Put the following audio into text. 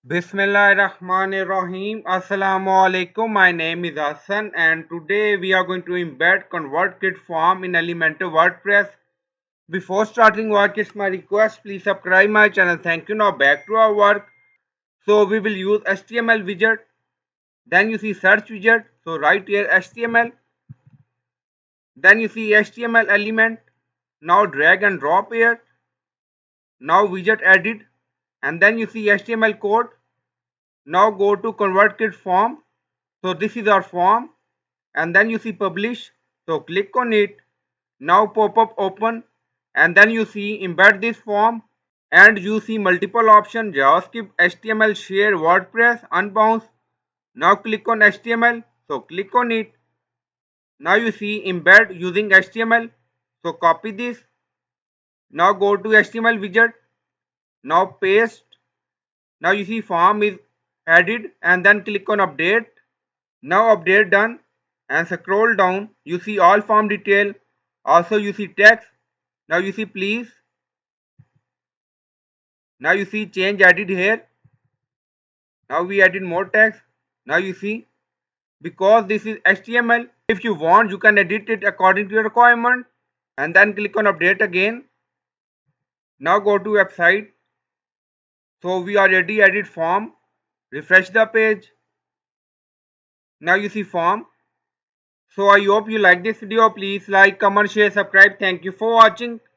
Bismillahirrahmanirrahim. Assalamu alaikum. My name is Hassan and today we are going to embed ConvertKit form in Elementor WordPress. Before starting work, it's my request, please subscribe my channel. Thank you. Now back to our work. So we will use HTML widget. Then you see search widget. So right here HTML. Then you see HTML element. Now drag and drop here. Now widget edit. And then you see HTML code. Now go to ConvertKit form. So this is our form and then you see publish. So click on it. Now pop-up open and then you see embed this form and you see multiple options JavaScript, HTML, share, WordPress, unbounce. Now click on HTML. So click on it. Now you see embed using HTML. So copy this. Now go to HTML widget. Now paste. Now you see form is added and then click on update. Now update done and scroll down, you see all form detail. Also you see text. Now you see please. Now you see change added here. Now we added more text. Now you see because this is HTML, if you want you can edit it according to your requirement and then click on update again. Now go to website. So we already added form. Refresh the page. Now you see form. So I hope you like this video. Please like, comment, share, subscribe. Thank you for watching.